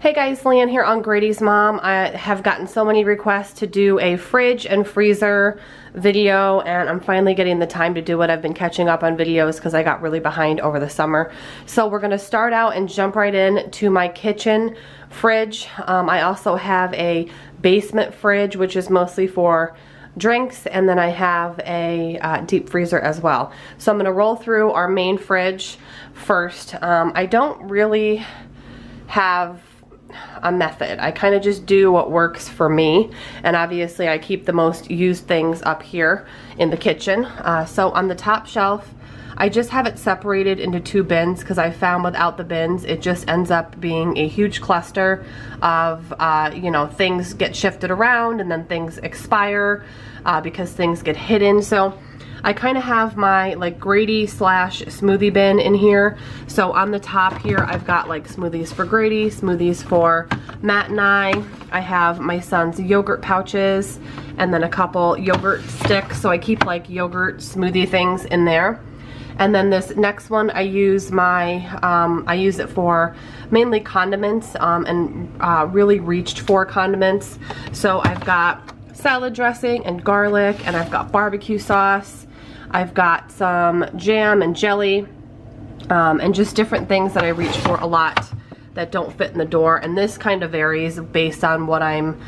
Hey guys, Lan here on Grady's Mom. I have gotten so many requests to do a fridge and freezer video, and I'm finally getting the time to do it. I've been catching up on videos because I got really behind over the summer. So we're going to start out and jump right in to my kitchen fridge. I also have a basement fridge, which is mostly for drinks, and then I have a deep freezer as well. So I'm going to roll through our main fridge first. I don't really have a method. I kind of just do what works for me, and obviously I keep the most used things up here in the kitchen. So on the top shelf, I just have it separated into two bins because I found without the bins it just ends up being a huge cluster of you know, things get shifted around and then things expire because things get hidden. So I kind of have my like Grady / smoothie bin in here. So on the top here I've got like smoothies for Grady, smoothies for Matt and I have my son's yogurt pouches, and then a couple yogurt sticks. So I keep like yogurt smoothie things in there. And then this next one I use I use it for mainly condiments and really reached for condiments. So I've got salad dressing and garlic, and I've got barbecue sauce. I've got some jam and jelly, and just different things that I reach for a lot that don't fit in the door. And this kind of varies based on what I'm,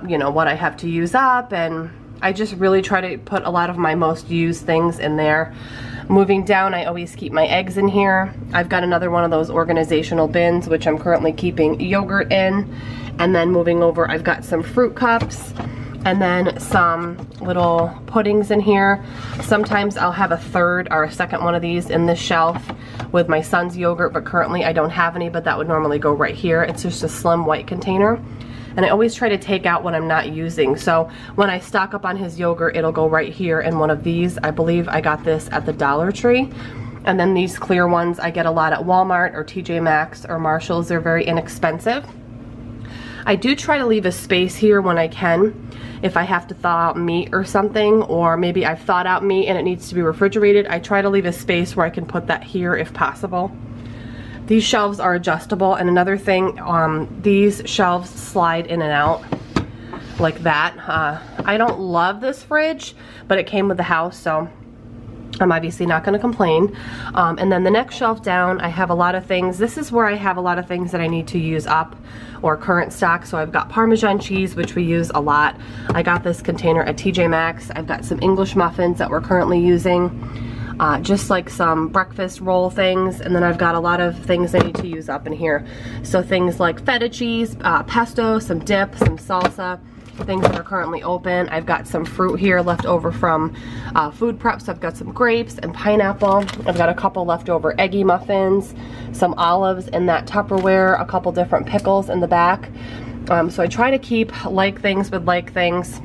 you know, what I have to use up. And I just really try to put a lot of my most used things in there. Moving down, I always keep my eggs in here. I've got another one of those organizational bins, which I'm currently keeping yogurt in. And then moving over, I've got some fruit cups, and then some little puddings in here. Sometimes I'll have a third or a second one of these in this shelf with my son's yogurt, but currently I don't have any, but that would normally go right here. It's just a slim white container. And I always try to take out what I'm not using. So when I stock up on his yogurt, it'll go right here in one of these. I believe I got this at the Dollar Tree. And then these clear ones I get a lot at Walmart or TJ Maxx or Marshall's. They're very inexpensive. I do try to leave a space here when I can. If I have to thaw out meat or something, or maybe I've thawed out meat and it needs to be refrigerated, I try to leave a space where I can put that here if possible. These shelves are adjustable, and another thing, these shelves slide in and out like that. I don't love this fridge, but it came with the house, so I'm obviously not going to complain. And then the next shelf down, I have a lot of things. This is where I have a lot of things that I need to use up or current stock. So I've got Parmesan cheese, which we use a lot. I got this container at TJ Maxx. I've got some English muffins that we're currently using. Just like some breakfast roll things. And then I've got a lot of things I need to use up in here. So things like feta cheese, pesto, some dip, some salsa. Things that are currently open. I've got some fruit here left over from food prep, so I've got some grapes and pineapple. I've got a couple leftover eggy muffins, some olives in that Tupperware, a couple different pickles in the back. So I try to keep like things with like things.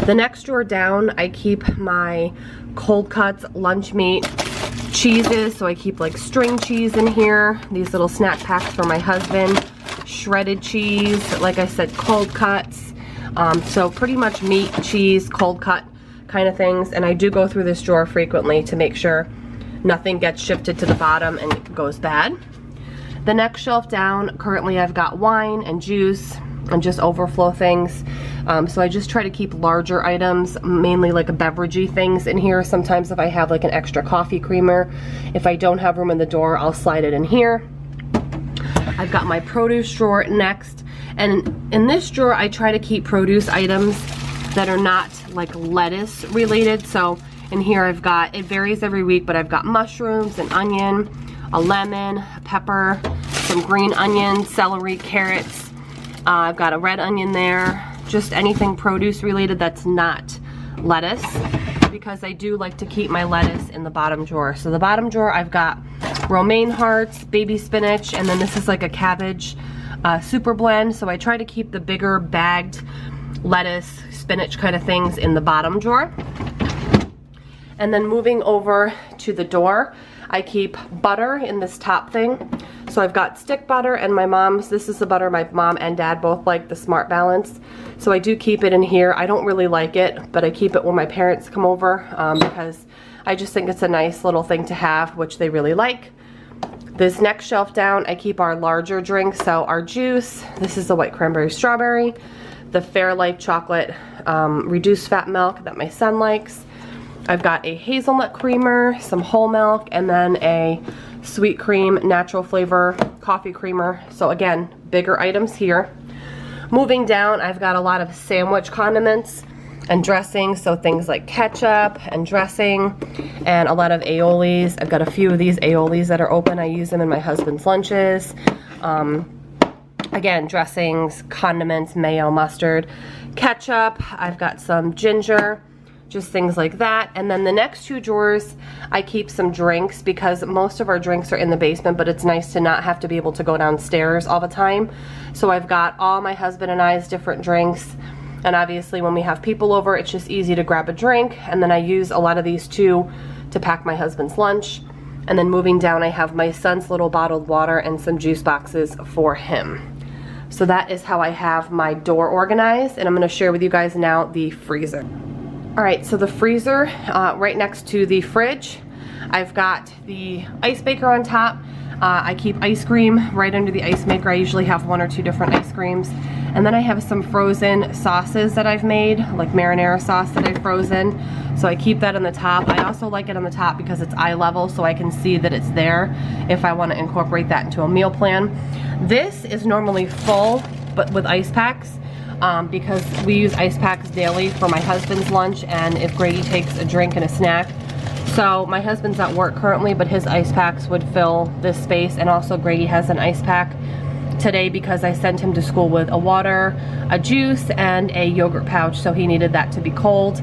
The next drawer down, I keep my cold cuts, lunch meat, cheeses, so I keep like string cheese in here, these little snack packs for my husband, shredded cheese, like I said, cold cuts. So pretty much meat, cheese, cold cut kind of things. And I do go through this drawer frequently to make sure nothing gets shifted to the bottom and goes bad. The next shelf down, currently I've got wine and juice and just overflow things. So I just try to keep larger items, mainly like beveragey things in here. Sometimes if I have like an extra coffee creamer, if I don't have room in the door, I'll slide it in here. I've got my produce drawer next. And in this drawer, I try to keep produce items that are not like lettuce related. So in here I've got, it varies every week, but I've got mushrooms, an onion, a lemon, a pepper, some green onions, celery, carrots. I've got a red onion there. Just anything produce related that's not lettuce, because I do like to keep my lettuce in the bottom drawer. So the bottom drawer, I've got romaine hearts, baby spinach, and then this is like a cabbage super blend. So I try to keep the bigger bagged lettuce, spinach kind of things in the bottom drawer. And then moving over to the door, I keep butter in this top thing. So I've got stick butter and my mom's, this is the butter my mom and dad both like, the Smart Balance. So I do keep it in here. I don't really like it, but I keep it when my parents come over because I just think it's a nice little thing to have, which they really like. This next shelf down, I keep our larger drinks, so our juice, this is the white cranberry strawberry, the Fairlife chocolate reduced fat milk that my son likes. I've got a hazelnut creamer, some whole milk, and then a sweet cream natural flavor coffee creamer. So again, bigger items here. Moving down, I've got a lot of sandwich condiments and dressing, so things like ketchup and dressing, and a lot of aiolis. I've got a few of these aiolis that are open. I use them in my husband's lunches. Again, dressings, condiments, mayo, mustard, ketchup. I've got some ginger, just things like that. And then the next two drawers, I keep some drinks because most of our drinks are in the basement, but it's nice to not have to be able to go downstairs all the time. So I've got all my husband and I's different drinks. And obviously when we have people over, it's just easy to grab a drink. And then I use a lot of these too to pack my husband's lunch. And then moving down, I have my son's little bottled water and some juice boxes for him. So that is how I have my door organized. And I'm gonna share with you guys now the freezer. All right, so the freezer right next to the fridge, I've got the ice maker on top. I keep ice cream right under the ice maker. I usually have 1 or 2 different ice creams. And then I have some frozen sauces that I've made, like marinara sauce that I've frozen. So I keep that on the top. I also like it on the top because it's eye level, so I can see that it's there if I want to incorporate that into a meal plan. This is normally full, but with ice packs. Because we use ice packs daily for my husband's lunch and if Grady takes a drink and a snack. So my husband's at work currently, but his ice packs would fill this space, and also Grady has an ice pack today because I sent him to school with a water, a juice, and a yogurt pouch, so he needed that to be cold.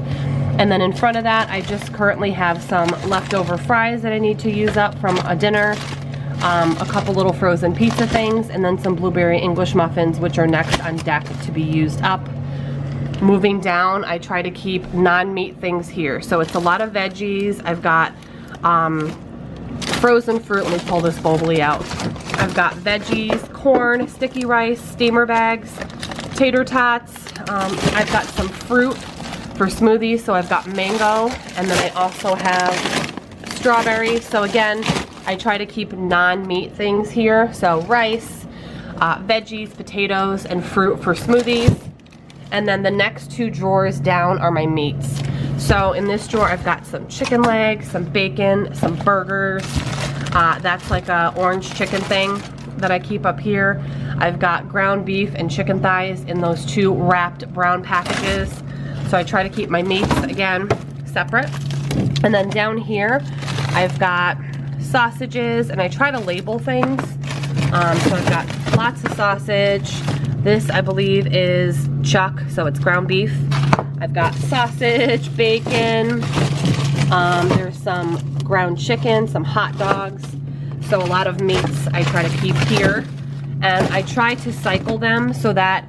And then in front of that, I just currently have some leftover fries that I need to use up from a dinner. A couple little frozen pizza things, and then some blueberry English muffins, which are next on deck to be used up. Moving down, I try to keep non-meat things here. So it's a lot of veggies. I've got frozen fruit. Let me pull this bubbly out. I've got veggies, corn, sticky rice, steamer bags, tater tots. I've got some fruit for smoothies. So I've got mango, and then I also have strawberries. So again, I try to keep non-meat things here. So rice, veggies, potatoes, and fruit for smoothies. And then the next 2 drawers down are my meats. So in this drawer, I've got some chicken legs, some bacon, some burgers. That's like a orange chicken thing that I keep up here. I've got ground beef and chicken thighs in those 2 wrapped brown packages. So I try to keep my meats, again, separate. And then down here, I've got sausages, and I try to label things. So I've got lots of sausage. This, I believe, is chuck, so it's ground beef. I've got sausage, bacon, there's some ground chicken, some hot dogs. So a lot of meats I try to keep here. And I try to cycle them so that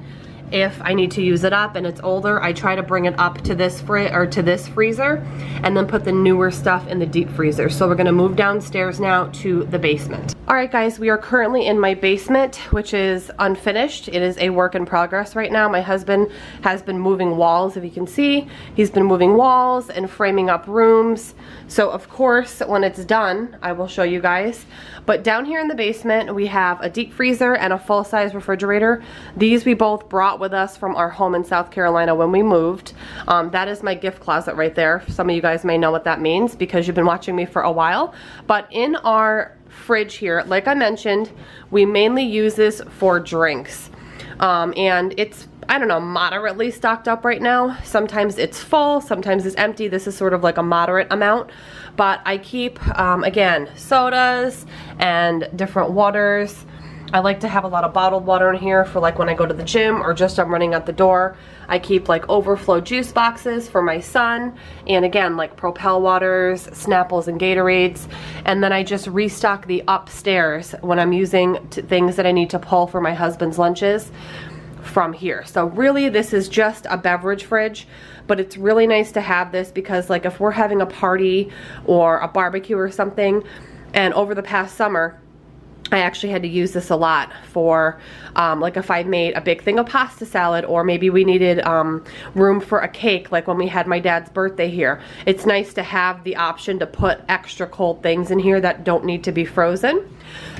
if I need to use it up and it's older, I try to bring it up to this freezer and then put the newer stuff in the deep freezer. So we're gonna move downstairs now to the basement. All right guys, we are currently in my basement, which is unfinished. It is a work in progress right now. My husband has been moving walls, if you can see. He's been moving walls and framing up rooms. So of course, when it's done, I will show you guys. But down here in the basement, we have a deep freezer and a full-size refrigerator. These we both brought with us from our home in South Carolina when we moved. That is my gift closet right there. Some of you guys may know what that means because you've been watching me for a while. But in our fridge here, like I mentioned, we mainly use this for drinks. And it's, I don't know, moderately stocked up right now. Sometimes it's full, sometimes it's empty. This is sort of like a moderate amount. But I keep, again, sodas and different waters. I like to have a lot of bottled water in here for like when I go to the gym or just I'm running out the door. I keep like overflow juice boxes for my son, and again, like Propel waters, Snapples, and Gatorades. And then I just restock the upstairs when I'm using things that I need to pull for my husband's lunches from here. So really, this is just a beverage fridge, but it's really nice to have this because like if we're having a party or a barbecue or something, and over the past summer, I actually had to use this a lot for like if I made a big thing of pasta salad, or maybe we needed room for a cake, like when we had my dad's birthday here. It's nice to have the option to put extra cold things in here that don't need to be frozen.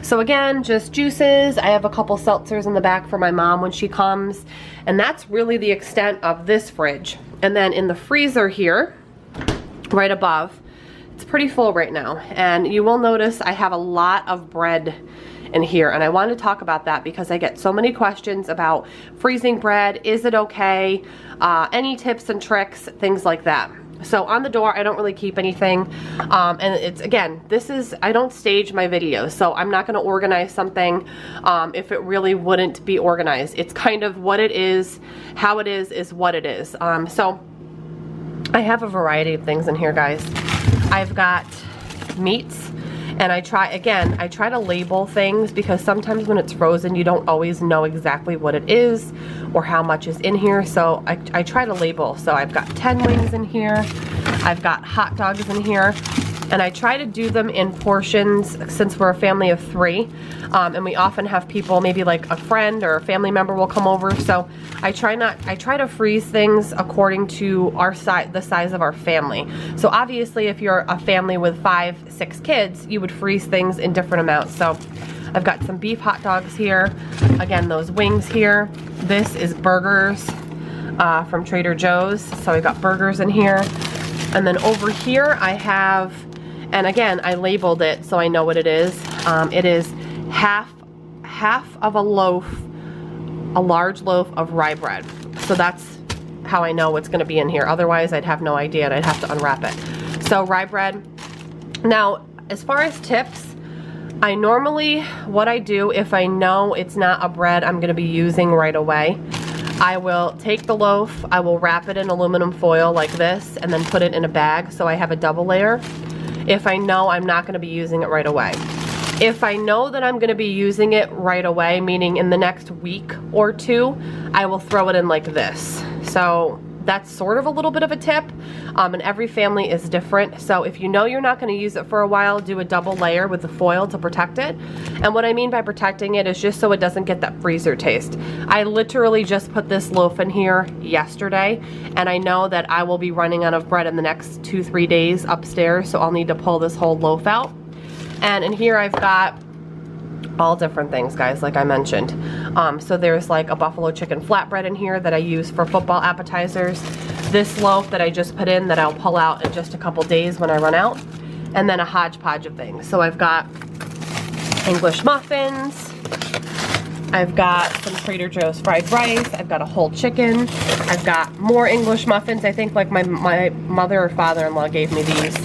So again, just juices. I have a couple seltzers in the back for my mom when she comes, and that's really the extent of this fridge. And then in the freezer here, right above, it's pretty full right now, and you will notice I have a lot of bread in here, and I want to talk about that because I get so many questions about freezing bread. Is it okay? Any tips and tricks, things like that. So on the door, I don't really keep anything, and it's, again, this is, I don't stage my videos, so I'm not going to organize something if it really wouldn't be organized. It's kind of what it is, how it is what it is. So I have a variety of things in here, guys. I've got meats, and I try to label things because sometimes when it's frozen you don't always know exactly what it is or how much is in here, so I try to label. So I've got 10 wings in here, I've got hot dogs in here, and I try to do them in portions since we're a family of 3, and we often have people, maybe like a friend or a family member will come over, so I try to freeze things according to the size of our family. So obviously if you're a family with 5, 6 kids, you would freeze things in different amounts. So I've got some beef hot dogs here, again, those wings here. This is burgers from Trader Joe's, so I've got burgers in here. And then over here I have, and again, I labeled it so I know what it is. It is half of a loaf, a large loaf of rye bread. So that's how I know what's gonna be in here. Otherwise, I'd have no idea and I'd have to unwrap it. So rye bread. Now, as far as tips, I normally, what I do if I know it's not a bread I'm gonna be using right away, I will take the loaf, I will wrap it in aluminum foil like this, and then put it in a bag so I have a double layer if I know I'm not gonna be using it right away. If I know that I'm gonna be using it right away, meaning in the next week or 2, I will throw it in like this. So that's sort of a little bit of a tip, and every family is different. So if you know you're not gonna use it for a while, do a double layer with the foil to protect it. And what I mean by protecting it is just so it doesn't get that freezer taste. I literally just put this loaf in here yesterday, and I know that I will be running out of bread in the next 2-3 days upstairs, so I'll need to pull this whole loaf out. And in here I've got all different things, guys, like I mentioned. So there's like a buffalo chicken flatbread in here that I use for football appetizers. This loaf that I just put in that I'll pull out in just a couple days when I run out. And then a hodgepodge of things. So I've got English muffins. I've got some Trader Joe's fried rice. I've got a whole chicken. I've got more English muffins. I think like my mother or father-in-law gave me these.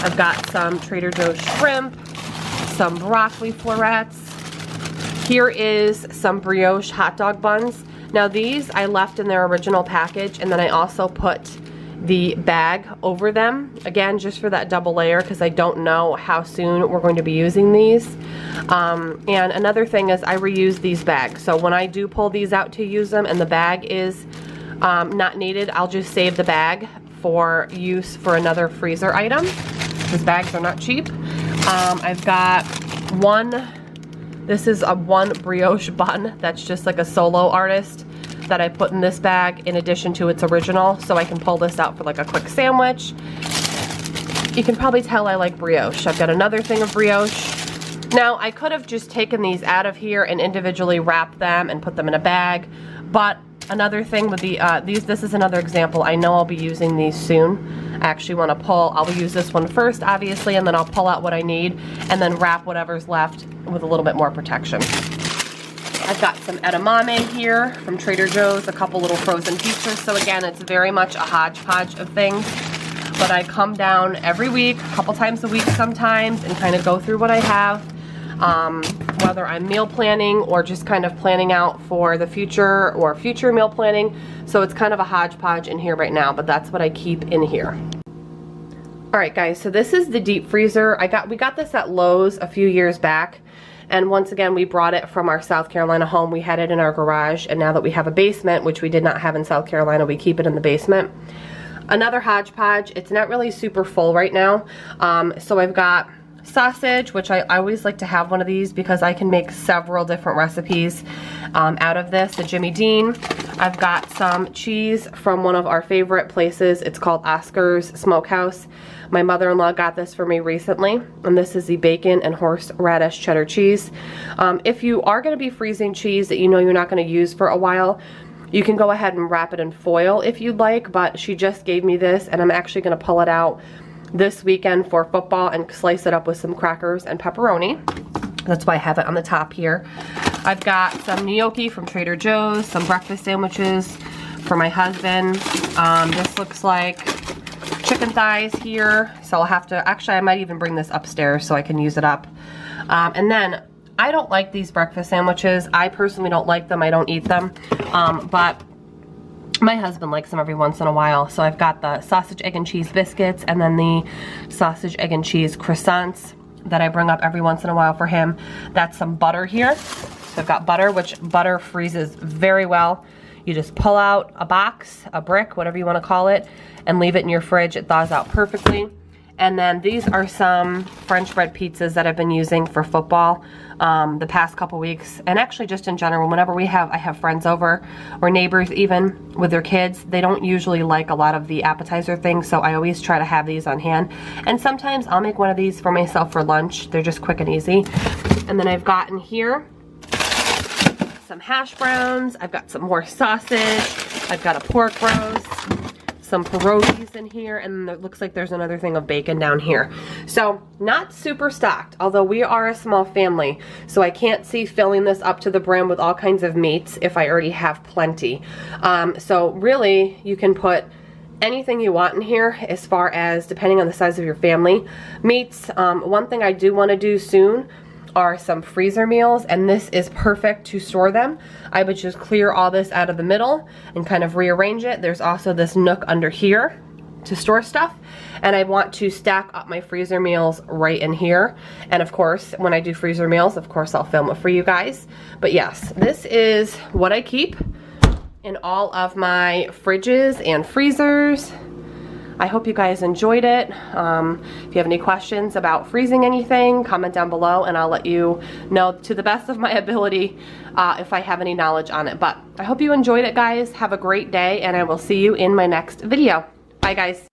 I've got some Trader Joe's shrimp, some broccoli florets. Here is some brioche hot dog buns. Now these I left in their original package, and then I also put the bag over them, again just for that double layer because I don't know how soon we're going to be using these. And another thing is I reuse these bags, so when I do pull these out to use them and the bag is not needed, I'll just save the bag for use for another freezer item because bags are not cheap. I've got this is one brioche bun that's just like a solo artist that I put in this bag in addition to its original, so I can pull this out for like a quick sandwich. You can probably tell I like brioche. I've got another thing of brioche. Now I could have just taken these out of here and individually wrapped them and put them in a bag, but another thing with this is another example. I know I'll be using these soon. I actually want to I'll use this one first, obviously, and then I'll pull out what I need and then wrap whatever's left with a little bit more protection. I've got some edamame here from Trader Joe's, a couple little frozen pizzas. So again, it's very much a hodgepodge of things, but I come down every week, a couple times a week sometimes, and kind of go through what I have. Whether I'm meal planning or just kind of planning out for the future or future meal planning. So it's kind of a hodgepodge in here right now, but that's what I keep in here. Alright guys, so this is the deep freezer. We got this at Lowe's a few years back, and once again we brought it from our South Carolina home. We had it in our garage, and now that we have a basement, which we did not have in South Carolina, we keep it in the basement. Another hodgepodge. It's not really super full right now, so I've got sausage, which I always like to have one of these because I can make several different recipes out of this. The Jimmy Dean. I've got some cheese from one of our favorite places. It's called Oscar's Smokehouse. My mother-in-law got this for me recently, and this is the bacon and horseradish cheddar cheese. If you are going to be freezing cheese that you know you're not going to use for a while, you can go ahead and wrap it in foil if you'd like, but she just gave me this, and I'm actually going to pull it out this weekend for football and slice it up with some crackers and pepperoni. That's why I have it on the top here. I've got some gnocchi from Trader Joe's, some breakfast sandwiches for my husband. This looks like chicken thighs here, so I'll have to, actually I might even bring this upstairs so I can use it up. And then I don't like these breakfast sandwiches. I personally don't like them. I don't eat them, but my husband likes them every once in a while. So I've got the sausage, egg, and cheese biscuits, and then the sausage, egg, and cheese croissants that I bring up every once in a while for him. That's some butter here. So I've got butter, which butter freezes very well. You just pull out a box, a brick, whatever you want to call it, and leave it in your fridge. It thaws out perfectly. And then these are some French bread pizzas that I've been using for football the past couple weeks, and actually just in general. Whenever I have friends over, or neighbors even with their kids, they don't usually like a lot of the appetizer things, so I always try to have these on hand. And sometimes I'll make one of these for myself for lunch. They're just quick and easy. And then I've gotten here some hash browns. I've got some more sausage. I've got a pork roast, some pierogies in here, and it looks like there's another thing of bacon down here. So not super stocked, although we are a small family, so I can't see filling this up to the brim with all kinds of meats if I already have plenty. So really you can put anything you want in here as far as depending on the size of your family. Meats, one thing I do want to do soon are some freezer meals, and this is perfect to store them. I would just clear all this out of the middle and kind of rearrange it. There's also this nook under here to store stuff, and I want to stack up my freezer meals right in here. And of course, when I do freezer meals, of course I'll film it for you guys. But yes, this is what I keep in all of my fridges and freezers. I hope you guys enjoyed it. If you have any questions about freezing anything, comment down below and I'll let you know to the best of my ability if I have any knowledge on it. But I hope you enjoyed it, guys. Have a great day, and I will see you in my next video. Bye, guys.